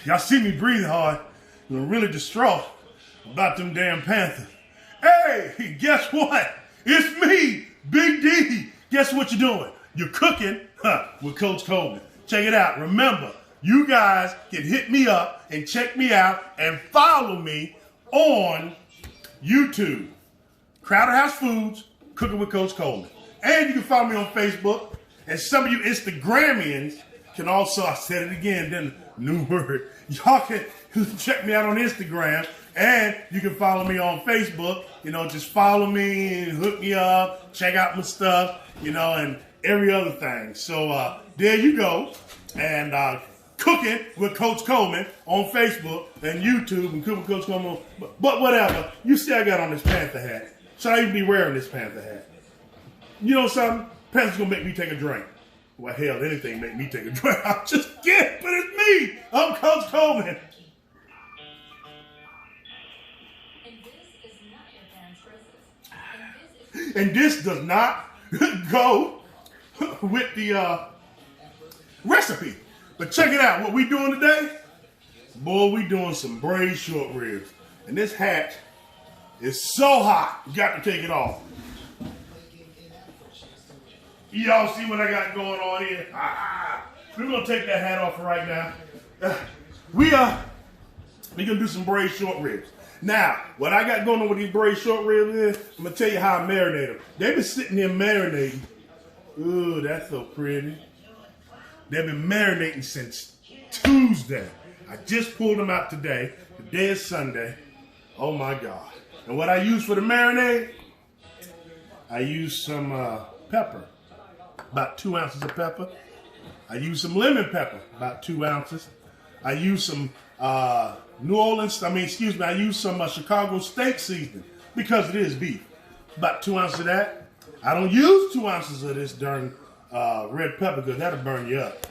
Y'all see me breathing hard. I'm really distraught about them damn Panthers. Hey, guess what? It's me, Big D. Guess what you're doing? You're cooking with Coach Coleman. Check it out. Remember, you guys can hit me up and check me out and follow me on YouTube. Crowder House Foods, Cooking with Coach Coleman. And you can follow me on Facebook. And some of you Instagramians can also, I said it again, then new word. Y'all can check me out on Instagram. And you can follow me on Facebook. You know, just follow me and hook me up. Check out my stuff, you know, and every other thing. So there you go. And Cooking with Coach Coleman on Facebook and YouTube and Cooking with Coach Coleman. But whatever. You see I got on this Panther hat. Should I even be wearing this Panther hat? You know something? Panther's going to make me take a drink. Well, hell, anything make me take a drink. I'm just kidding, but it's me. I'm Coach Coleman. And this does not go with the recipe. But check it out. What we doing today? Boy, we doing some braised short ribs. And this hat is so hot, you got to take it off. Y'all see what I got going on here? We're going to take that hat off right now. We're going to do some braised short ribs. Now, what I got going on with these braised short ribs is, I'm going to tell you how I marinate them. They've been sitting there marinating. Ooh, that's so pretty. They've been marinating since Tuesday. I just pulled them out today. Today is Sunday. Oh my God. And what I use for the marinade, I use some pepper, about 2 ounces of pepper. I use some lemon pepper, about 2 ounces. I use some I use some Chicago steak seasoning because it is beef. About 2 ounces of that. I don't use 2 ounces of this darn red pepper because that'll burn you up.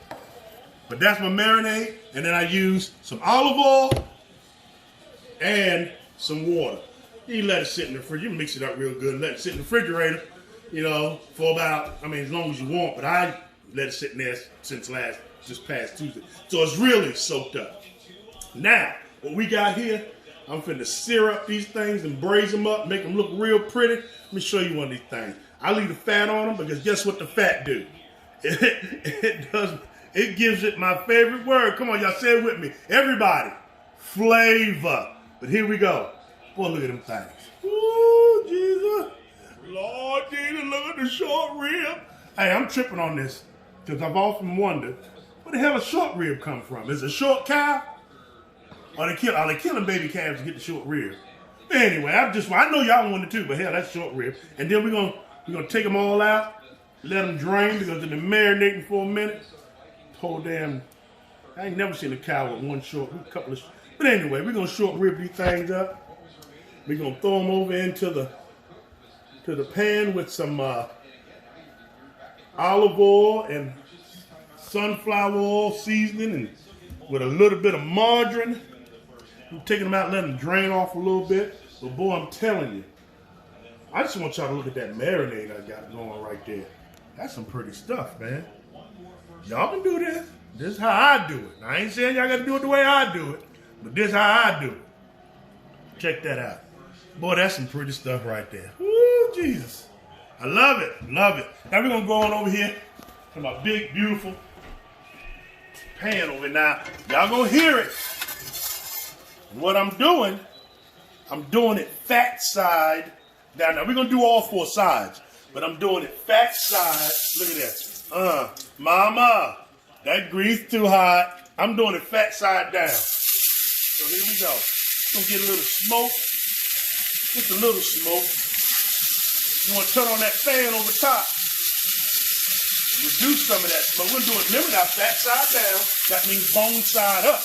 But that's my marinade. And then I use some olive oil and some water. You let it sit in the fridge. You mix it up real good and let it sit in the refrigerator, you know, for about, as long as you want. But I let it sit in there since just past Tuesday. So it's really soaked up. Now, what we got here, I'm finna sear up these things and braise them up, make them look real pretty. Let me show you one of these things. I leave the fat on them because guess what the fat do? It gives it my favorite word. Come on, y'all say it with me. Everybody, flavor. But here we go. Boy, look at them things. Ooh, Jesus. Lord Jesus, look at the short rib. Hey, I'm tripping on this because I've often wondered, where the hell a short rib come from? Is it a short cow? Are they killing baby calves to get the short rib? Anyway, I know y'all wanted to, but hell, that's short rib. And then we're gonna take them all out, let them drain because they've been marinating for a minute. Whole damn, I ain't never seen a cow with one but anyway, we're gonna short rib these things up. We're gonna throw them over into the pan with some olive oil and sunflower oil seasoning and with a little bit of margarine. I'm taking them out, letting them drain off a little bit. But boy, I'm telling you, I just want y'all to look at that marinade I got going right there. That's some pretty stuff, man. Y'all can do this. This is how I do it. I ain't saying y'all got to do it the way I do it, but this is how I do it. Check that out. Boy, that's some pretty stuff right there. Woo, Jesus. I love it. Love it. Now we're going to go on over here to my big, beautiful pan over now. Y'all going to hear it. And what I'm doing it fat side down. Now we're going to do all four sides, but I'm doing it fat side. Look at that. Mama, that grease too hot. I'm doing it fat side down. So here we go. Gonna get a little smoke. Just a little smoke. You want to turn on that fan over top. Reduce some of that smoke. We're doing, remember now, fat side down. That means bone side up.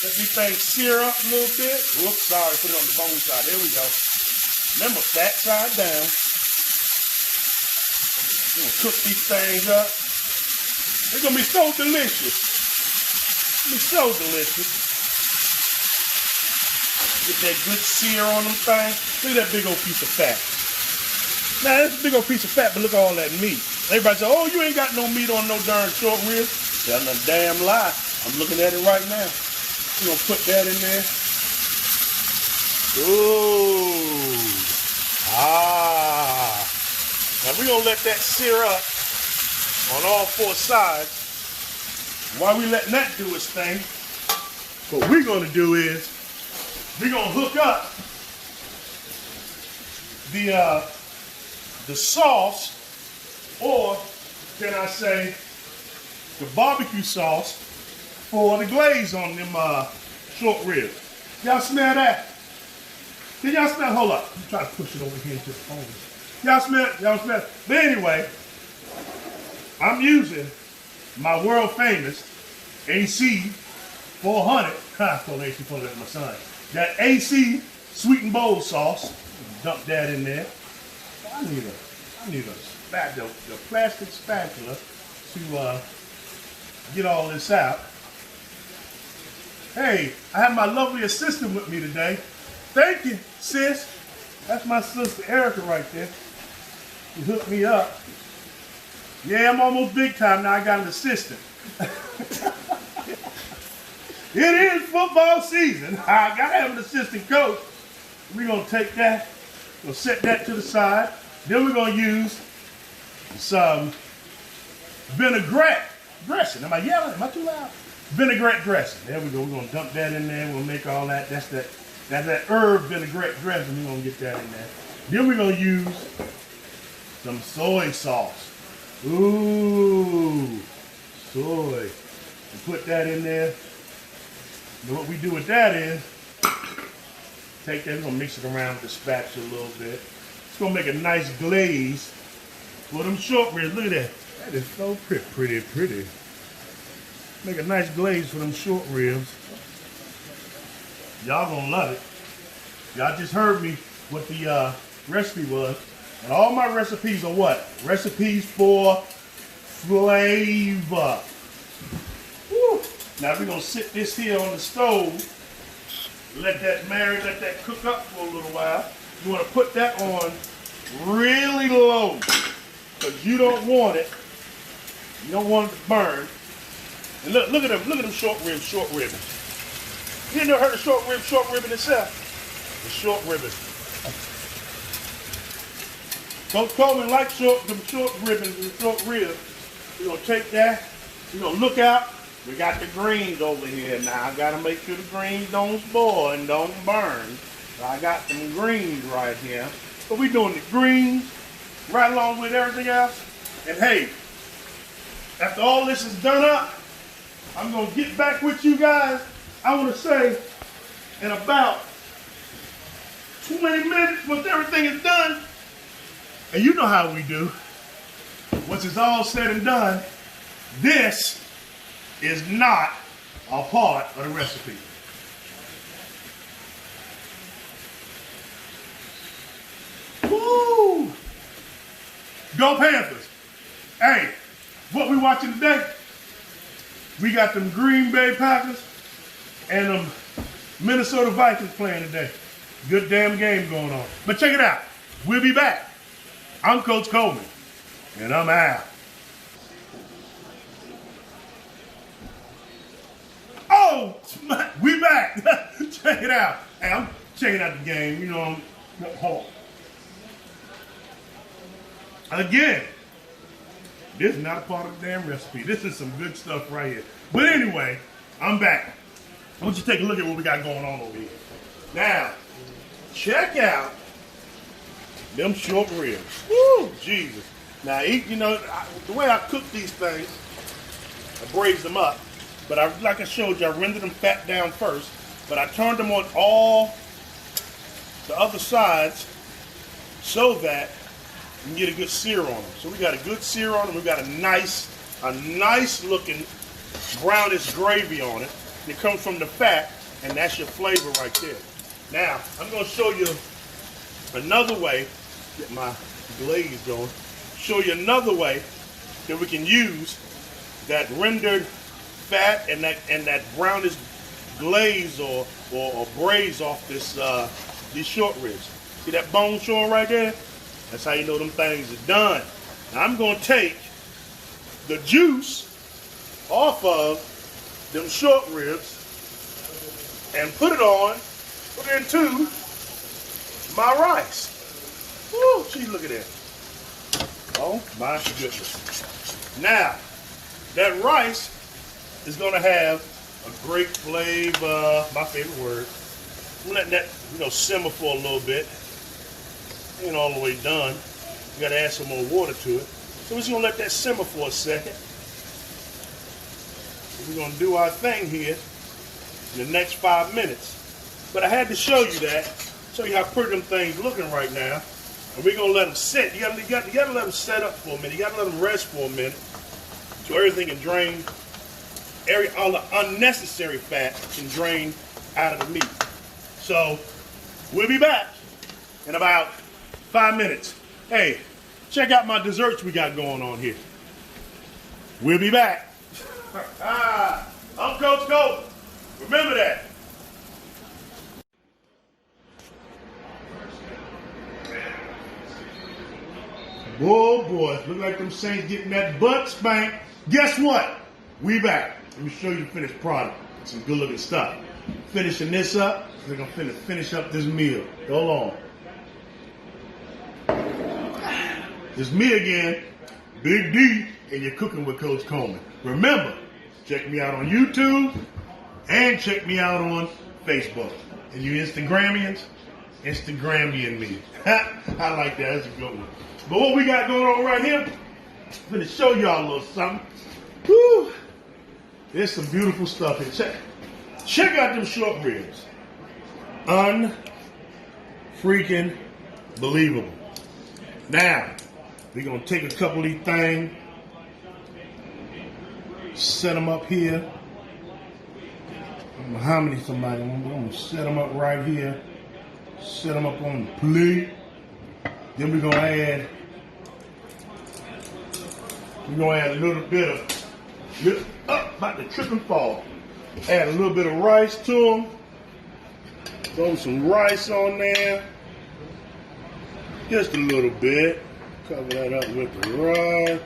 Let these things sear up a little bit. Whoops, sorry, put it on the bone side. There we go. Remember, fat side down. We're gonna cook these things up. They're gonna be so delicious. Be so delicious. Get that good sear on them things. Look at that big old piece of fat. Now, that's a big old piece of fat, but look at all that meat. Everybody say, oh, you ain't got no meat on no darn short ribs. That's a damn lie. I'm looking at it right now. We're gonna put that in there. Ooh. Ah. Now we're gonna let that sear up on all four sides. While we letting that do its thing, what we're gonna do is we're gonna hook up the sauce, or can I say the barbecue sauce for the glaze on them short ribs. Y'all smell that? Can y'all smell? Hold up. I'm trying to push it over here into the phone. Y'all smell it? Y'all smell it? But anyway, I'm using my world famous AC 400. I call AC 400 my son. That AC sweet and bold sauce. Dump that in there. I need a spatula, the plastic spatula to get all this out. Hey, I have my lovely assistant with me today. Thank you, sis. That's my sister Erica right there. She hooked me up. Yeah, I'm almost big time now. I got an assistant. It is football season. I gotta have an assistant coach. We're gonna take that, we'll set that to the side. Then we're gonna use some vinaigrette dressing. Am I yelling? Am I too loud? Vinaigrette dressing. There we go. We're gonna dump that in there. We'll make all that. That's that herb vinaigrette dressing. We're gonna get that in there. Then we're gonna use some soy sauce. Ooh, soy. And put that in there. And what we do with that is take that. We're gonna mix it around with the spatula a little bit. It's gonna make a nice glaze for them short ribs. Look at that. That is so pretty. Make a nice glaze for them short ribs. Y'all gonna love it. Y'all just heard me what the recipe was. And all my recipes are what? Recipes for flavor. Woo. Now we're gonna sit this here on the stove. Let that marinate, let that cook up for a little while. You wanna put that on really low, because you don't want it. You don't want it to burn. And look at them short ribs. You never heard of short rib itself? The short ribbon. Coach Coleman likes short ribbons and short ribs. We're gonna take that. We're gonna look out. We got the greens over here now. I gotta make sure the greens don't spoil and don't burn. So I got some greens right here. So we doing the greens right along with everything else. And hey, after all this is done up, I'm gonna get back with you guys. I wanna say in about 20 minutes once everything is done. And you know how we do. Once it's all said and done, this is not a part of the recipe. Woo! Go Panthers. Hey, what we watching today? We got them Green Bay Packers and them Minnesota Vikings playing today. Good damn game going on. But check it out. We'll be back. I'm Coach Coleman, and I'm out. Oh, we back. Check it out. Hey, I'm checking out the game. You know, hold on. Again, this is not a part of the damn recipe. This is some good stuff right here. But anyway, I'm back. I want you to take a look at what we got going on over here. Now, check out them short ribs. Woo, Jesus. Now, you know, the way I cook these things, I braise them up. But like I showed you, I rendered them fat down first. But I turned them on all the other sides so that you can get a good sear on them. So we got a good sear on them. We got a nice looking brownish gravy on it. It comes from the fat, and that's your flavor right there. Now, I'm going to show you another way, get my glaze going, show you another way that we can use that rendered fat and that brownish glaze or braise off this these short ribs. See that bone showing right there? That's how you know them things are done. Now I'm going to take the juice off of them short ribs and put it into my rice. Woo, geez, look at that. Oh my goodness. Now, that rice is gonna have a great flavor, my favorite word. I'm letting that, simmer for a little bit. Ain't all the way done. You gotta add some more water to it. So we're just gonna let that simmer for a second. We're gonna do our thing here in the next 5 minutes. But I had to show you that, show you how pretty them things looking right now. And we're gonna let them sit. You gotta let them set up for a minute. You gotta let them rest for a minute so everything can drain, all the unnecessary fat can drain out of the meat. So we'll be back in about 5 minutes. Hey, check out my desserts we got going on here. We'll be back. I'm Coach Cole. Remember that. Oh boy, look like them Saints getting that butt spanked. Guess what? We back. Let me show you the finished product. Some good looking stuff. Finishing this up. We're gonna finish up this meal. Go on. It's me again, Big D, and you're cooking with Coach Coleman. Remember, check me out on YouTube and check me out on Facebook. And you Instagramians, Instagramian me. I like that. That's a good one. But what we got going on right here, I'm gonna show y'all a little something. Woo! There's some beautiful stuff here. Check out them short ribs. Unfreaking believable. Now, we're gonna take a couple of these things, set them up here. I don't know how many somebody, I'm gonna set them up right here. Set them up on the plate. Then we're gonna add a little bit of, about to trip and fall. Add a little bit of rice to them. Throw some rice on there. Just a little bit. Cover that up with the rice.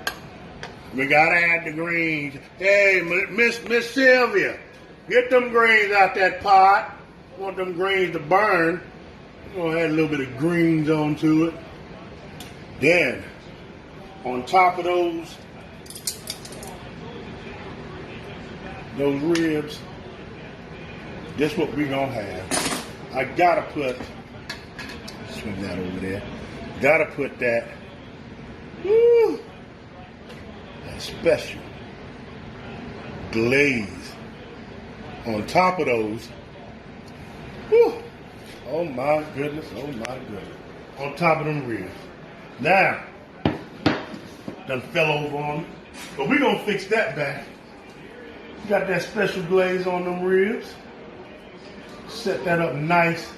We gotta add the greens. Hey, Miss Sylvia, get them greens out that pot. Want them greens to burn. We're gonna add a little bit of greens onto it. Then, on top of those ribs, this what we gonna have. I gotta put, swing that over there. Gotta put that, that special glaze on top of those. Oh my goodness, oh my goodness. On top of them ribs. Now, done fell over on me, but we're gonna fix that back. Got that special glaze on them ribs. Set that up nice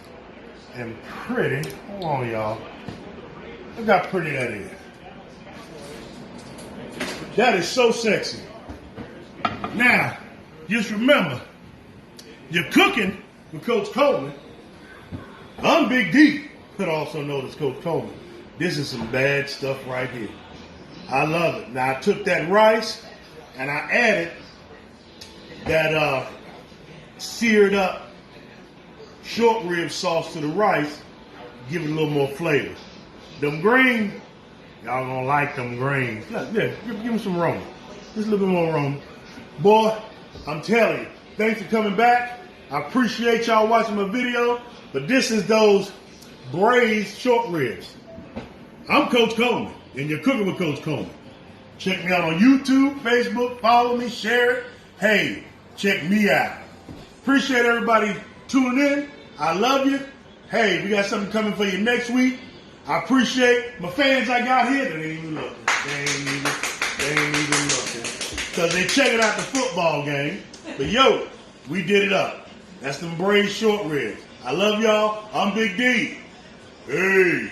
and pretty. Hold on, y'all. Look how pretty that is. That is so sexy. Now, just remember, you're cooking with Coach Coleman. I'm Big D, but also known as Coach Coleman. This is some bad stuff right here. I love it. Now, I took that rice and I added that seared up short rib sauce to the rice, give it a little more flavor. Them greens, y'all gonna like them greens. Yeah, give them some Roma. Just a little bit more Roma. Boy, I'm telling you, thanks for coming back. I appreciate y'all watching my video, but this is those braised short ribs. I'm Coach Coleman, and you're cooking with Coach Coleman. Check me out on YouTube, Facebook, follow me, share it. Hey, check me out. Appreciate everybody tuning in. I love you. Hey, we got something coming for you next week. I appreciate my fans I got here. They ain't even looking. They ain't even looking. Because they checking out the football game. But yo, we did it up. That's them braised short ribs. I love y'all. I'm Big D. Hey.